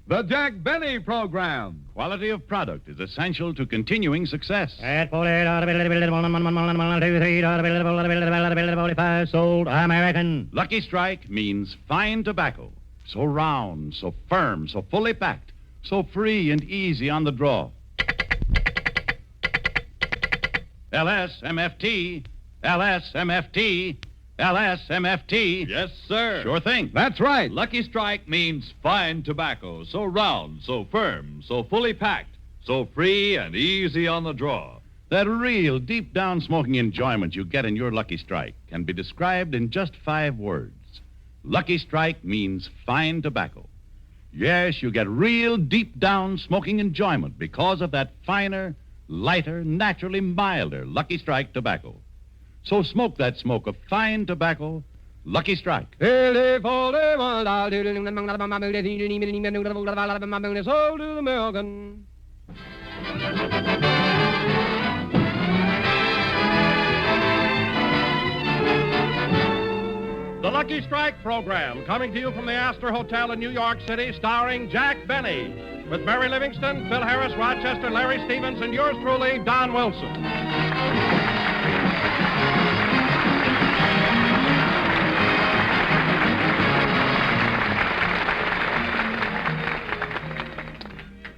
The Jack Benny Program. Quality of product is essential to continuing success. At 45 sold American. Lucky Strike means fine tobacco. So round, so firm, so fully packed, so free and easy on the draw. LSMFT, LSMFT, LSMFT. Yes, sir. Sure thing. That's right. Lucky Strike means fine tobacco, so round, so firm, so fully packed, so free and easy on the draw. That real deep down smoking enjoyment you get in your Lucky Strike can be described in just 5 words. Lucky Strike means fine tobacco. Yes, you get real deep down smoking enjoyment because of that finer, lighter, naturally milder Lucky Strike tobacco. So smoke that smoke of fine tobacco, Lucky Strike. Sold to the American. The Lucky Strike Program, coming to you from the Astor Hotel in New York City, starring Jack Benny, with Mary Livingston, Phil Harris, Rochester, Larry Stevens, and yours truly, Don Wilson.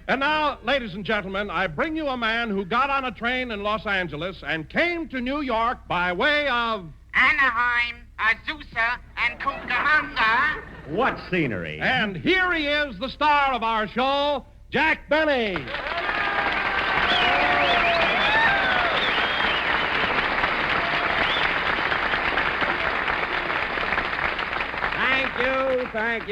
And now, ladies and gentlemen, I bring you a man who got on a train in Los Angeles and came to New York by way of Anaheim, Azusa, and Cucamonga. What scenery? And here he is, the star of our show, Jack Benny. Thank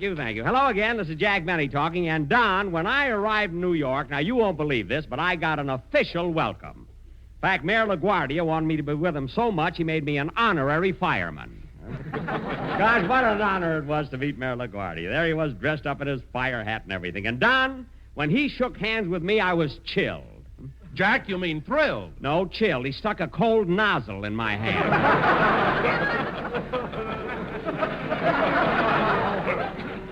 you. Hello again, this is Jack Benny talking, and Don, when I arrived in New York, now you won't believe this, but I got an official welcome. In fact, Mayor LaGuardia wanted me to be with him so much, he made me an honorary fireman. Gosh, what an honor it was to meet Mayor LaGuardia. There he was, dressed up in his fire hat and everything. And Don, when he shook hands with me, I was chilled. Jack, you mean thrilled? No, chilled. He stuck a cold nozzle in my hand.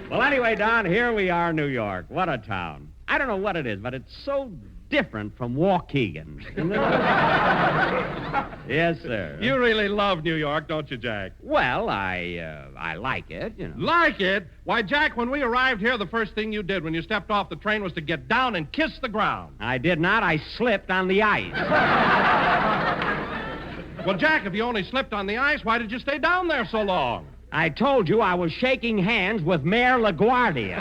Well, anyway, Don, here we are, New York. What a town. I don't know what it is, but it's so different from Waukegan. Isn't it? Yes, sir. You really love New York, don't you, Jack? Well, I like it, you know. Like it? Why, Jack, when we arrived here, the first thing you did when you stepped off the train was to get down and kiss the ground. I did not. I slipped on the ice. Well, Jack, if you only slipped on the ice, why did you stay down there so long? I told you I was shaking hands with Mayor LaGuardia.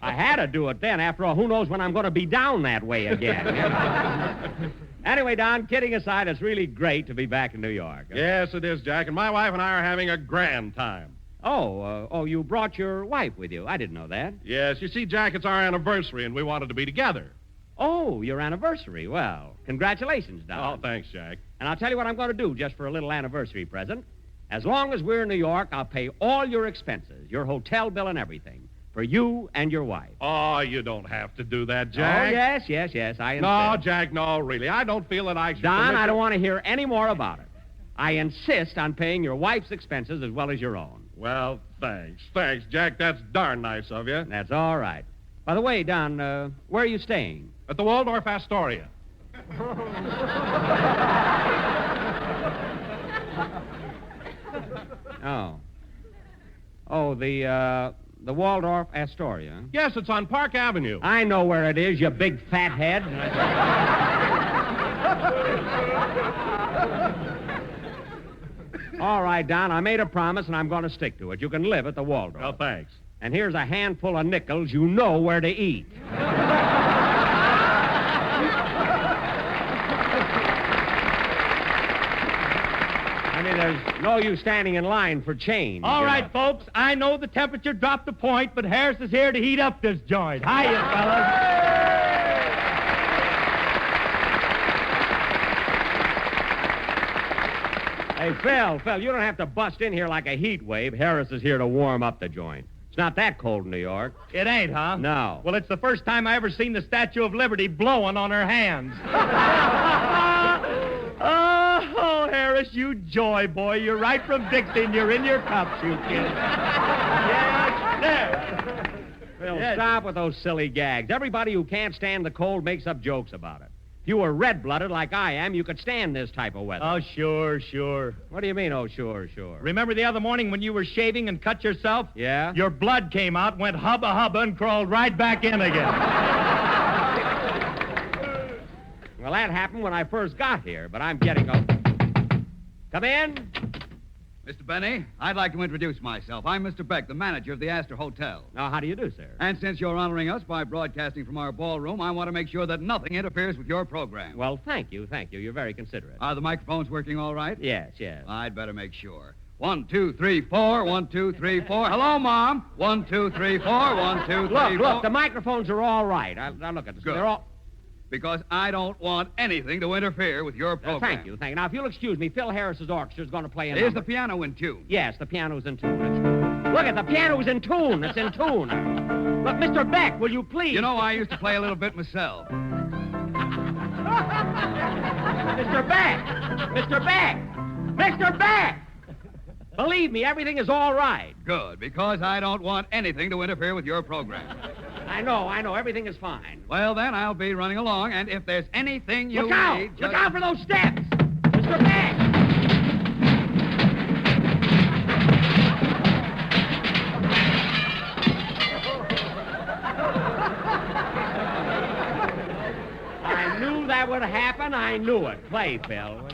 I had to do it then. After all, who knows when I'm going to be down that way again. Anyway, Don, kidding aside, it's really great to be back in New York. Yes, it is, Jack, and my wife and I are having a grand time. Oh, you brought your wife with you. I didn't know that. Yes, you see, Jack, it's our anniversary, and we wanted to be together. Oh, your anniversary. Well, congratulations, Don. Oh, thanks, Jack. And I'll tell you what I'm going to do just for a little anniversary present. As long as we're in New York, I'll pay all your expenses, your hotel bill and everything, for you and your wife. Oh, you don't have to do that, Jack. Oh, yes, I insist. No, Jack, no, really. I don't feel that I should... Don, I don't want to hear any more about it. I insist on paying your wife's expenses as well as your own. Well, thanks. Thanks, Jack. That's darn nice of you. That's all right. By the way, Don, where are you staying? At the Waldorf Astoria. Oh, the Waldorf Astoria. Yes, it's on Park Avenue. I know where it is, you big fat head. All right, Don, I made a promise, and I'm going to stick to it. You can live at the Waldorf. Well, thanks. And here's a handful of nickels. You know where to eat. I mean, there's no use standing in line for change. All right, folks, I know the temperature dropped a point, but Harris is here to heat up this joint. Hiya, fellas. Hey, Phil, you don't have to bust in here like a heat wave. Harris is here to warm up the joint. It's not that cold in New York. It ain't, huh? No. Well, it's the first time I ever seen the Statue of Liberty blowing on her hands. Oh, Harris. Harris, you joy boy. You're right from Dixie, and you're in your cups, you kid. Yes, sir. Phil, Yes. stop with those silly gags. Everybody who can't stand the cold makes up jokes about it. If you were red-blooded like I am, you could stand this type of weather. Oh, sure. What do you mean, oh, sure? Remember the other morning when you were shaving and cut yourself? Yeah? Your blood came out, went hubba, and crawled right back in again. Well, that happened when I first got here, but I'm getting a... Come in. Mr. Benny, I'd like to introduce myself. I'm Mr. Beck, the manager of the Astor Hotel. Now, how do you do, sir? And since you're honoring us by broadcasting from our ballroom, I want to make sure that nothing interferes with your program. Well, thank you. You're very considerate. Are the microphones working all right? Yes. I'd better make sure. 1, 2, 3, 4. 1, 2, 3, 4. Hello, Mom. 1, 2, 3, 4. 1, 2, 3, 4. Look, the microphones are all right. Now look at this. Good. They're all... Because I don't want anything to interfere with your program. Thank you. Now, if you'll excuse me, Phil Harris's orchestra is going to play a Is number. the piano in tune? Yes, the piano's in tune. Look, the piano's in tune. It's in tune. Look, Mr. Beck, will you please... You know, I used to play a little bit myself. Mr. Beck! Believe me, everything is all right. Good, because I don't want anything to interfere with your program. I know. Everything is fine. Well, then, I'll be running along, and if there's anything you Look out! need... Look out for those steps! Mr. Beck! I knew that would happen. I knew it. Play, Phil.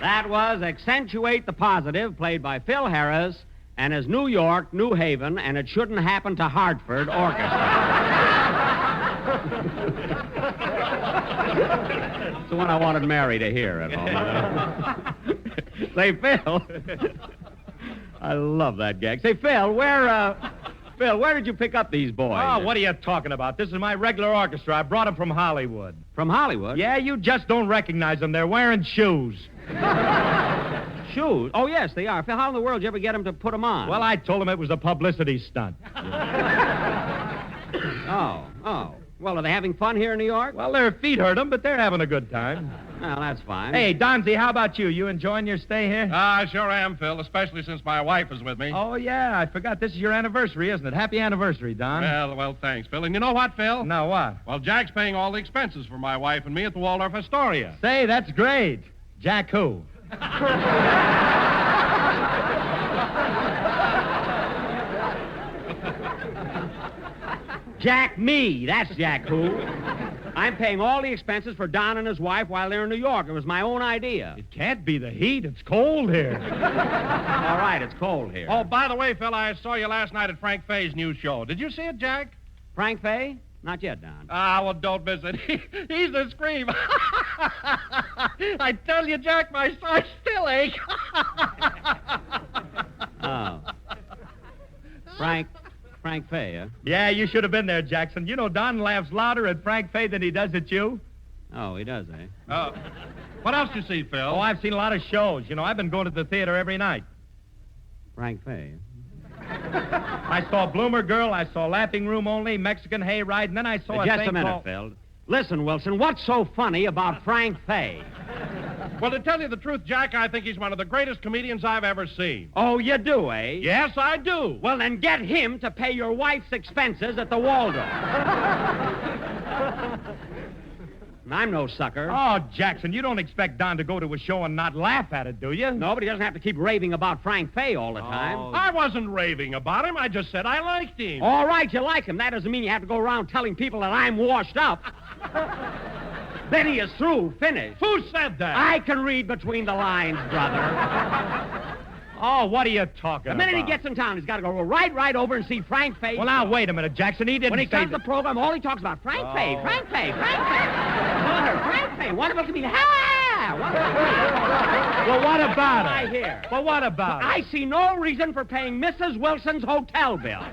That was Accentuate the Positive, played by Phil Harris and his New York, New Haven, and It Shouldn't Happen to Hartford orchestra. It's the one I wanted Mary to hear at home. Say, Phil. I love that gag. Say, Phil, where did you pick up these boys? Oh, what are you talking about? This is my regular orchestra. I brought them from Hollywood. From Hollywood? Yeah, you just don't recognize them. They're wearing shoes. Shoes? Oh, yes, they are. Phil, how in the world did you ever get them to put them on? Well, I told them it was a publicity stunt. Oh. Well, are they having fun here in New York? Well, their feet hurt them, but they're having a good time. Well, that's fine. Hey, Donzie, how about you? You enjoying your stay here? I sure am, Phil, especially since my wife is with me. Oh, yeah, I forgot. This is your anniversary, isn't it? Happy anniversary, Don. Well, thanks, Phil. And you know what, Phil? Now what? Well, Jack's paying all the expenses for my wife and me at the Waldorf Astoria. Say, that's great. Jack who? Jack me. That's Jack who. I'm paying all the expenses for Don and his wife while they're in New York. It was my own idea. It can't be the heat. It's cold here. All right, it's cold here. Oh, by the way, Phil, I saw you last night at Frank Fay's new show. Did you see it, Jack? Frank Fay? Not yet, Don. Well, don't miss it. He's a scream. I tell you, Jack, my sides still ache. Oh. Frank Frank Fay, huh? Yeah, you should have been there, Jackson. You know Don laughs louder at Frank Fay than he does at you. Oh, he does, eh? What else you see, Phil? Oh, I've seen a lot of shows. You know, I've been going to the theater every night. Frank Fay. I saw Bloomer Girl, I saw Laughing Room Only, Mexican Hayride, and then I saw Just thing a minute, called... Phil. Listen, Wilson, what's so funny about Frank Fay? Well, to tell you the truth, Jack, I think he's one of the greatest comedians I've ever seen. Oh, you do, eh? Yes, I do. Well, then get him to pay your wife's expenses at the Waldorf. I'm no sucker. Oh, Jackson, you don't expect Don to go to a show and not laugh at it, do you? No, but he doesn't have to keep raving about Frank Fay all the time. I wasn't raving about him. I just said I liked him. All right, you like him. That doesn't mean you have to go around telling people that I'm washed up. Then he is through, finished. Who said that? I can read between the lines, brother. Oh, what are you talking The minute about? he gets in town, he's got to go right over and see Frank Fay. Well, now, wait a minute, Jackson. He didn't When he say comes to that. the program, all he talks about, Frank Fay, Oh. Frank Fay, Frank Fay. Frank Fay, wonderful comedian. Ha! Well, what about I it? hear. Well, what about it? I see no reason for paying Mrs. Wilson's hotel bill.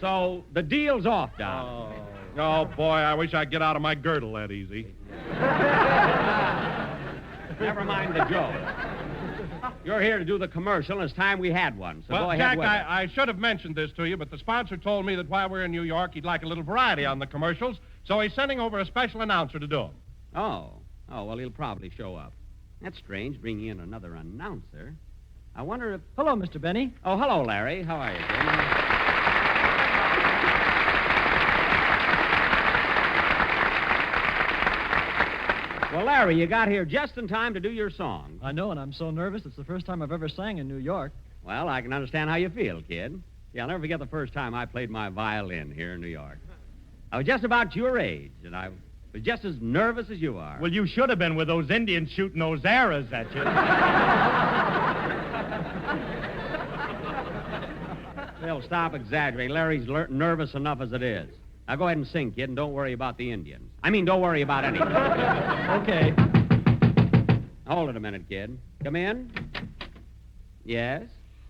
So, the deal's off, Don. Oh, boy, I wish I'd get out of my girdle that easy. Never mind the joke. You're here to do the commercial, and it's time we had one, so Well, go ahead Jack, with it. I should have mentioned this to you, but the sponsor told me that while we're in New York, he'd like a little variety on the commercials, so he's sending over a special announcer to do them. Oh, well, he'll probably show up. That's strange, bringing in another announcer. I wonder if... Hello, Mr. Benny. Oh, hello, Larry. How are you, Jim? Well, Larry, you got here just in time to do your song. I know, and I'm so nervous. It's the first time I've ever sang in New York. Well, I can understand how you feel, kid. Yeah, I'll never forget the first time I played my violin here in New York. I was just about your age, and I was just as nervous as you are. Well, you should have been with those Indians shooting those arrows at you. Phil, stop exaggerating. Larry's nervous enough as it is. Now go ahead and sing, kid, and don't worry about the Indians. I mean, don't worry about anything. Okay. Hold it a minute, kid. Come in. Yes?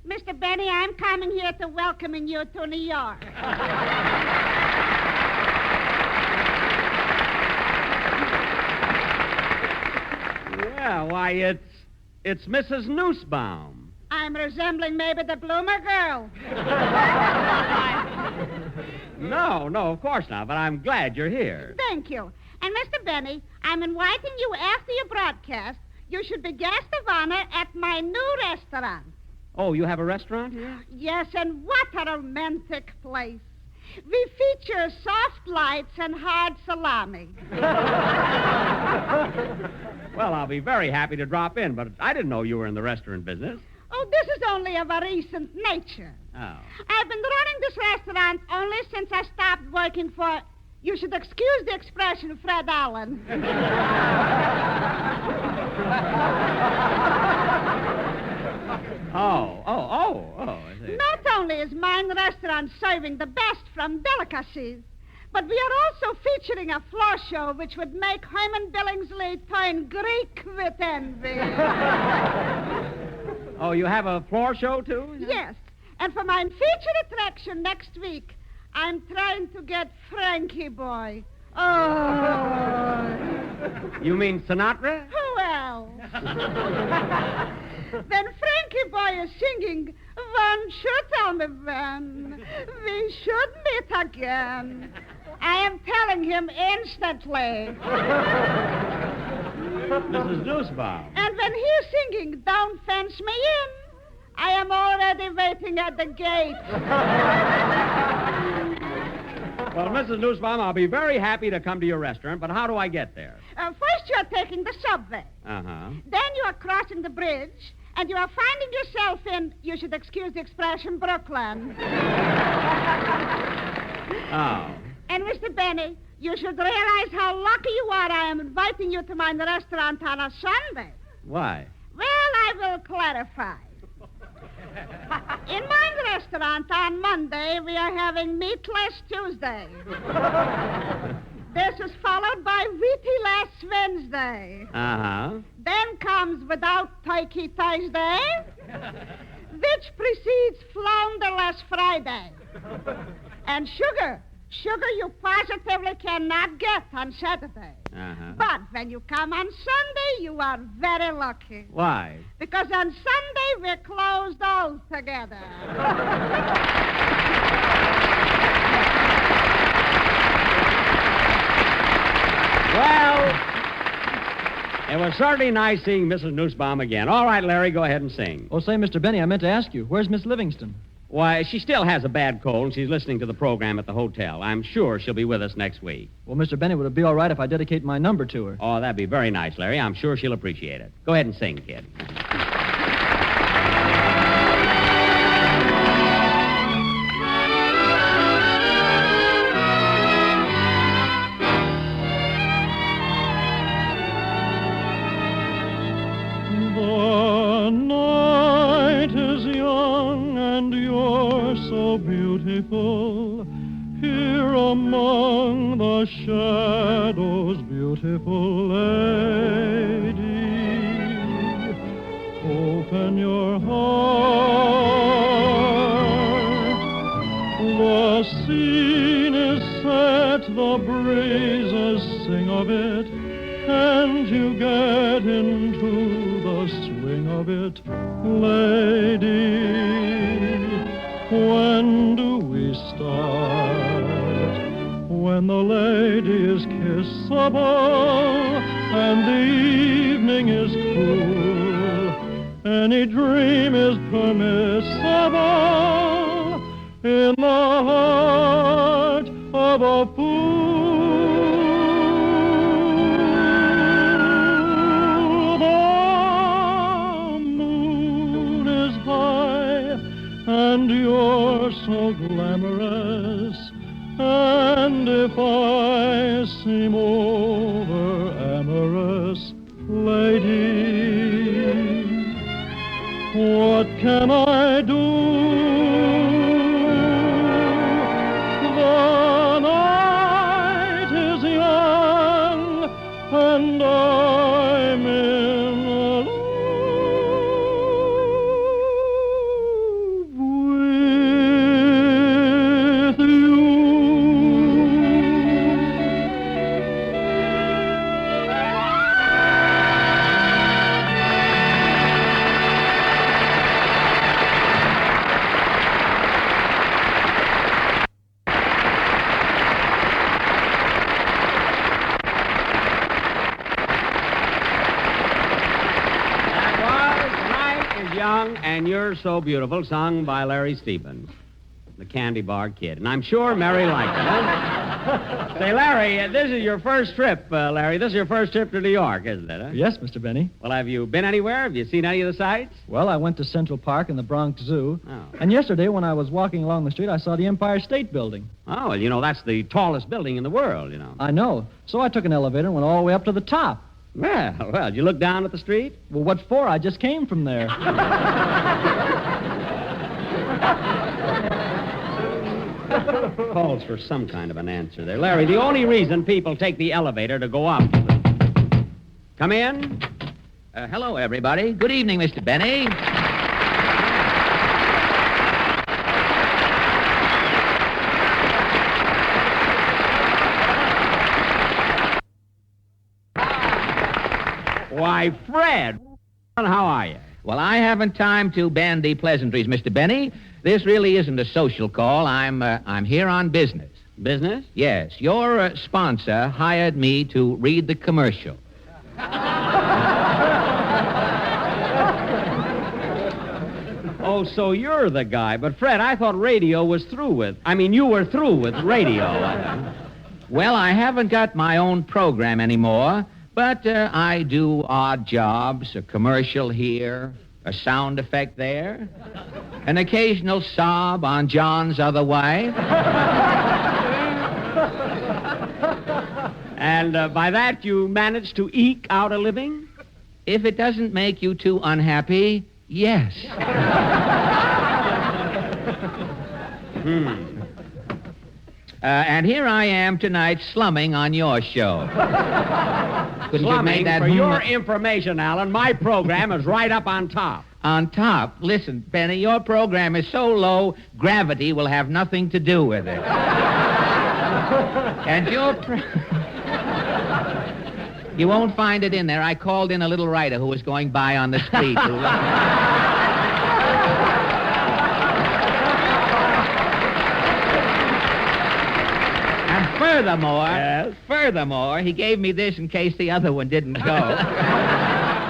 Mr. Benny, I'm coming here to welcoming you to New York. Yeah, why, it's Mrs. Nausbaum. I'm resembling maybe the Bloomer Girl. No, of course not, but I'm glad you're here. Thank you. And, Mr. Benny, I'm inviting you after your broadcast. You should be guest of honor at my new restaurant. Oh, you have a restaurant here? Yes, and what a romantic place. We feature soft lights and hard salami. Well, I'll be very happy to drop in, but I didn't know you were in the restaurant business. Oh, this is only of a recent nature. Oh. I've been running this restaurant only since I stopped working for, you should excuse the expression, Fred Allen. I see. Not only is mine restaurant serving the best from delicacies, but we are also featuring a floor show which would make Herman Billingsley turn Greek with envy. Oh, you have a floor show, too? Yes, and for my featured attraction next week, I'm trying to get Frankie Boy. Oh. You mean Sinatra? Who else? Then Frankie Boy is singing, "Won't you tell me when we should meet again?" I am telling him instantly. Mrs. Nausbaum. And when he's singing, "Don't fence me in," I am already waiting at the gate. Well, Mrs. Nausbaum, I'll be very happy to come to your restaurant, but how do I get there? First, you are taking the subway. Uh-huh. Then you are crossing the bridge, and you are finding yourself in, you should excuse the expression, Brooklyn. Oh. And, Mr. Benny, you should realize how lucky you are I am inviting you to my restaurant on a Sunday. Why? Well, I will clarify. In my restaurant on Monday, we are having Meatless Tuesday. This is followed by Wheaty-less Wednesday. Uh-huh. Then comes Without Turkey Thursday. which precedes Flounderless Friday. And sugar you positively cannot get on Saturday. Uh-huh. But when you come on Sunday, you are very lucky. Why? Because on Sunday, we're closed altogether. Well, it was certainly nice seeing Mrs. Nausbaum again. All right, Larry, go ahead and sing. Oh, say, Mr. Benny, I meant to ask you, where's Miss Livingston? Why, she still has a bad cold, and she's listening to the program at the hotel. I'm sure she'll be with us next week. Well, Mr. Benny, would it be all right if I dedicate my number to her? Oh, that'd be very nice, Larry. I'm sure she'll appreciate it. Go ahead and sing, kid. The night is young and you're so beautiful. Here among the shadows, beautiful lady, open your heart. The scene is set, the breezes sing of it, and you get into the swing of it, lady. When do we start? When the lady is kissable and the evening is cool, any dream is permissible in the heart of a fool. And you're so glamorous, and if I seem over amorous, lady, what can I do? The night is young, and I'm in love. And You're So Beautiful, sung by Larry Stevens, the Candy Bar Kid. And I'm sure Mary liked it, huh? Say, Larry, this is your first trip, Larry. This is your first trip to New York, isn't it, huh? Yes, Mr. Benny. Well, have you been anywhere? Have you seen any of the sights? Well, I went to Central Park and the Bronx Zoo. Oh. And yesterday, when I was walking along the street, I saw the Empire State Building. Oh, well, you know, that's the tallest building in the world, you know. I know. So I took an elevator and went all the way up to the top. Well, did you look down at the street? Well, what for? I just came from there. Calls for some kind of an answer there. Larry, the only reason people take the elevator to go up... Come in. Hello, everybody. Good evening, Mr. Benny. Why, Fred, how are you? Well, I haven't time to bandy pleasantries, Mr. Benny. This really isn't a social call. I'm here on business. Business? Yes. Your sponsor hired me to read the commercial. Oh, so you're the guy. But, Fred, I thought radio was through with... you were through with radio. Well, I haven't got my own program anymore, but I do odd jobs, a commercial here, a sound effect there, an occasional sob on John's other wife. And by that you managed to eke out a living? If it doesn't make you too unhappy, yes. And here I am tonight slumming on your show. Slumming, for your information, Alan, my program is right up on top. on top. Listen, Benny, your program is so low, gravity will have nothing to do with it. And you won't find it in there. I called in a little writer who was going by on the street. And furthermore, he gave me this in case the other one didn't go.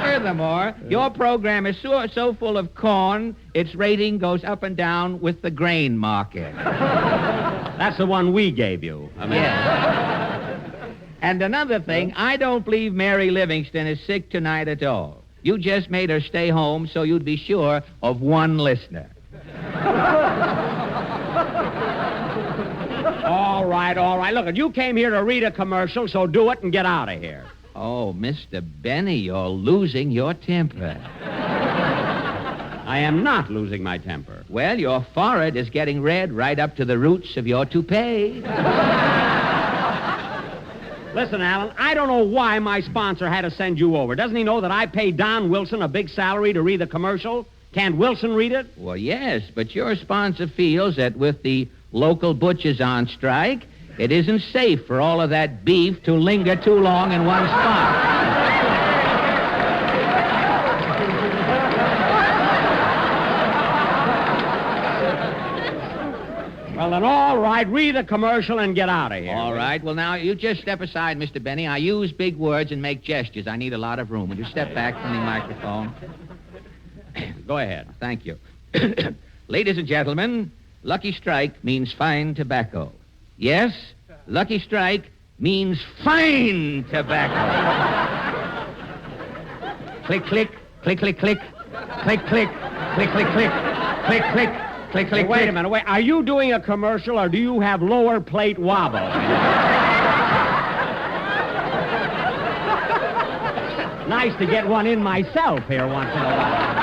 Furthermore, your program is so full of corn, its rating goes up and down with the grain market. That's the one we gave you. Yes. And another thing, I don't believe Mary Livingston is sick tonight at all. You just made her stay home so you'd be sure of one listener. All right. Look, you came here to read a commercial, so do it and get out of here. Oh, Mr. Benny, you're losing your temper. I am not losing my temper. Well, your forehead is getting red right up to the roots of your toupee. Listen, Alan, I don't know why my sponsor had to send you over. Doesn't he know that I paid Don Wilson a big salary to read the commercial? Can't Wilson read it? Well, yes, but your sponsor feels that with the local butchers on strike, it isn't safe for all of that beef to linger too long in one spot. Well, then, all right, read the commercial and get out of here. All right. Well, now, you just step aside, Mr. Benny. I use big words and make gestures. I need a lot of room. Will you step back from the microphone? Go ahead. Thank you. Ladies and gentlemen, Lucky Strike means fine tobacco. Yes, Lucky Strike means fine tobacco. Click, click, click, click, click, click, click, click, click, click, click, click, click. Click, click, wait click. a minute. Wait. Are you doing a commercial or do you have lower plate wobble? Nice to get one in myself here once in a while.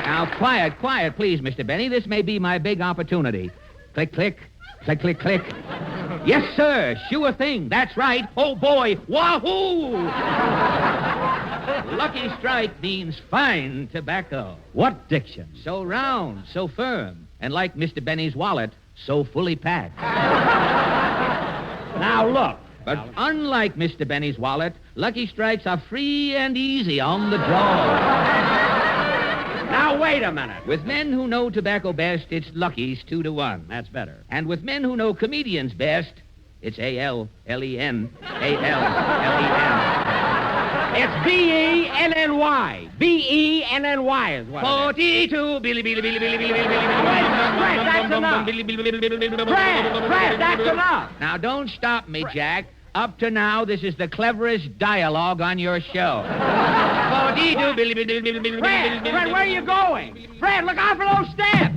Now, quiet, please, Mr. Benny. This may be my big opportunity. Click, click, click, click, click. Yes, sir. Sure thing. That's right. Oh, boy. Wahoo! Lucky Strike means fine tobacco. What diction? So round, so firm, and like Mr. Benny's wallet, so fully packed. Now, look. But unlike Mr. Benny's wallet, Lucky Strikes are free and easy on the draw. Now, wait a minute. With men who know tobacco best, it's Lucky's 2-1. That's better. And with men who know comedians best, it's A-L-L-E-N, A-L-L-E-N. It's B-E-N-N-Y. B-E-N-N-Y is what 42, Billy, Billy, Billy, Billy, Billy, Billy, Billy, Fred, that's enough. Fred, that's enough. Now, don't stop me, Jack. Up to now, this is the cleverest dialogue on your show. 42, Billy, Billy, Billy, Billy, Fred, where are you going? Fred, look out for those steps.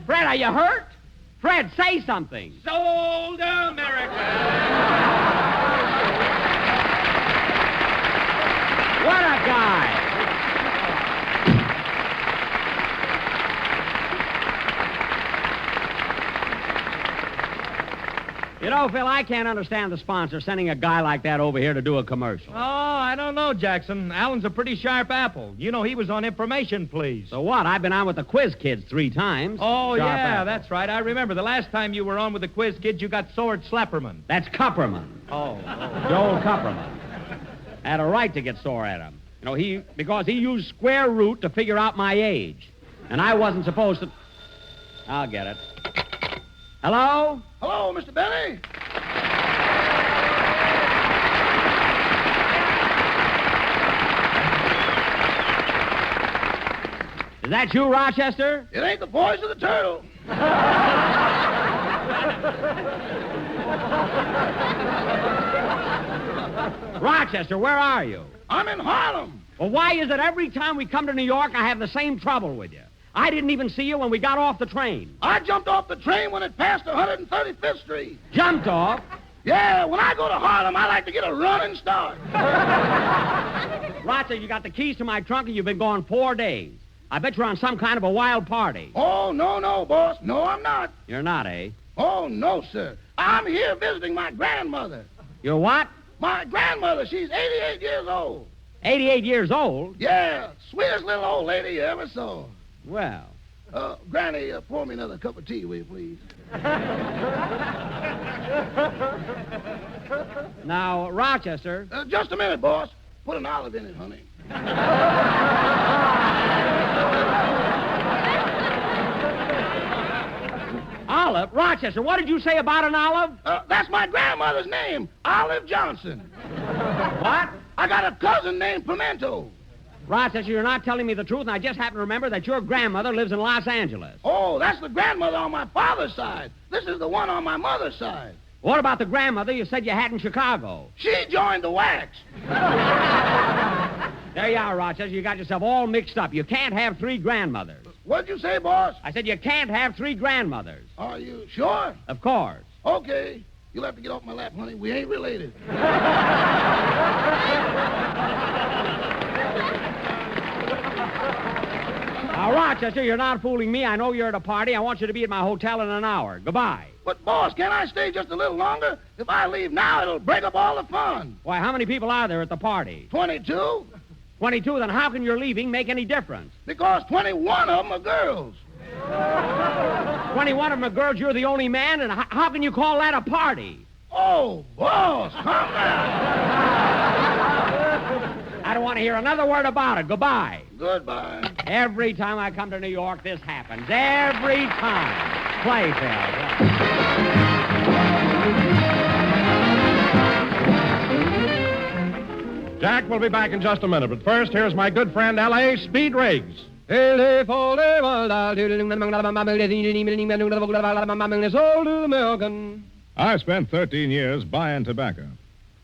Fred, are you hurt? Fred, say something. Sold America. What a guy. You know, Phil, I can't understand the sponsor sending a guy like that over here to do a commercial. Oh, I don't know, Jackson. Alan's a pretty sharp apple. You know, he was on Information Please. So what? I've been on with the Quiz Kids 3 times. Oh, Sharp yeah, apple. that's right. I remember the last time you were on with the Quiz Kids, you got Sword Slapperman. That's Kupperman. Oh. Joel Kupperman. I had a right to get sore at him. You know, because he used square root to figure out my age. And I wasn't supposed to... I'll get it. Hello? Hello, Mr. Benny. Is that you, Rochester? It ain't the voice of the turtle. Rochester, where are you? I'm in Harlem. Well, why is it every time we come to New York, I have the same trouble with you? I didn't even see you when we got off the train. I jumped off the train when it passed 135th Street. Jumped off? Yeah, when I go to Harlem, I like to get a running start. Rochester, you got the keys to my trunk and you've been gone 4 days. I bet you're on some kind of a wild party. Oh, no, boss. No, I'm not. You're not, eh? Oh, no, sir. I'm here visiting my grandmother. You're what? My grandmother, she's 88 years old. 88 years old? Yeah, sweetest little old lady you ever saw. Well. Granny, pour me another cup of tea, will you, please? Now, Rochester. Just a minute, boss. Put an olive in it, honey. Olive? Rochester, what did you say about an olive? That's my grandmother's name, Olive Johnson. What? I got a cousin named Pimento. Rochester, you're not telling me the truth, and I just happen to remember that your grandmother lives in Los Angeles. Oh, that's the grandmother on my father's side. This is the one on my mother's side. What about the grandmother you said you had in Chicago? She joined the wax. There you are, Rochester. You got yourself all mixed up. You can't have 3 grandmothers. What'd you say, boss? I said you can't have 3 grandmothers. Are you sure? Of course. Okay. You'll have to get off my lap, honey. We ain't related. Now, Rochester, you're not fooling me. I know you're at a party. I want you to be at my hotel in an hour. Goodbye. But, boss, can't I stay just a little longer? If I leave now, it'll break up all the fun. Why, how many people are there at the party? 22. 22? Then how can your leaving make any difference? Because 21 of them are girls. 21 of them are girls, you're the only man, and how can you call that a party? Oh, boss, come now. I don't want to hear another word about it. Goodbye. Goodbye. Every time I come to New York, this happens. Every time. Play, Phil. Jack will be back in just a minute, but first, here's my good friend L.A. Speed Riggs. I've spent 13 years buying tobacco.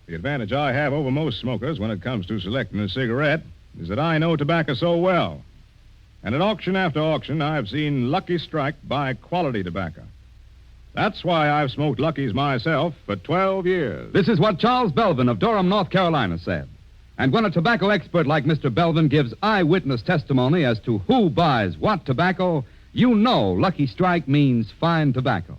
The advantage I have over most smokers when it comes to selecting a cigarette is that I know tobacco so well. And at auction after auction, I've seen Lucky Strike buy quality tobacco. That's why I've smoked Lucky's myself for 12 years. This is what Charles Belvin of Durham, North Carolina said. And when a tobacco expert like Mr. Belvin gives eyewitness testimony as to who buys what tobacco, you know Lucky Strike means fine tobacco.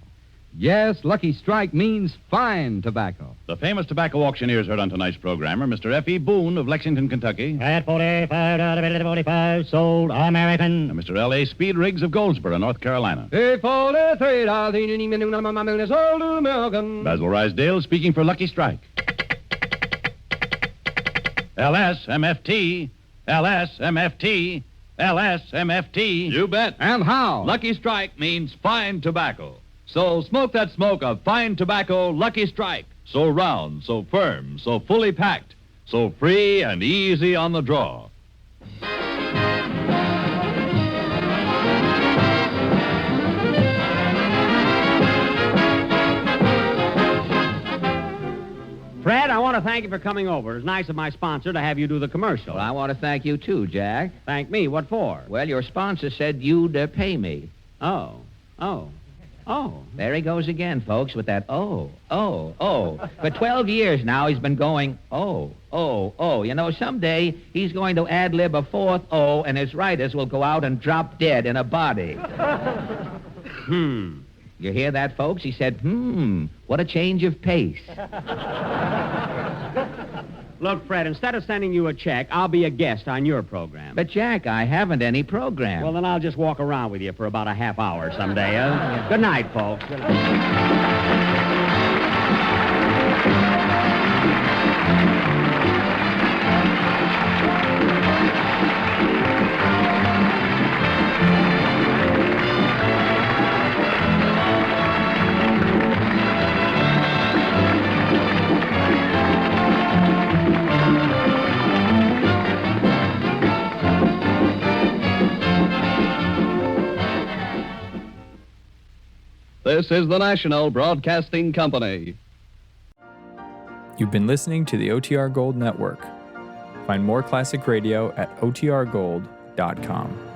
Yes, Lucky Strike means fine tobacco. The famous tobacco auctioneers heard on tonight's program are Mr. F.E. Boone of Lexington, Kentucky. At 45, sold American. And Mr. L.A. Speed Riggs of Goldsboro, North Carolina. Sold American. Basil Rysdale speaking for Lucky Strike. LSMFT, LSMFT, LSMFT. You bet. And how? Lucky Strike means fine tobacco. So smoke that smoke of fine tobacco, Lucky Strike. So round, so firm, so fully packed, so free and easy on the draw. Fred, I want to thank you for coming over. It's nice of my sponsor to have you do the commercial. Well, I want to thank you, too, Jack. Thank me? What for? Well, your sponsor said you'd pay me. Oh. There he goes again, folks, with that oh. For 12 years now, he's been going, oh. You know, someday he's going to ad-lib a 4th oh, and his writers will go out and drop dead in a body. You hear that, folks? He said, what a change of pace. Look, Fred, instead of sending you a check, I'll be a guest on your program. But, Jack, I haven't any program. Well, then I'll just walk around with you for about a half hour someday. Good night, folks. Good night. This is the National Broadcasting Company. You've been listening to the OTR Gold Network. Find more classic radio at otrgold.com.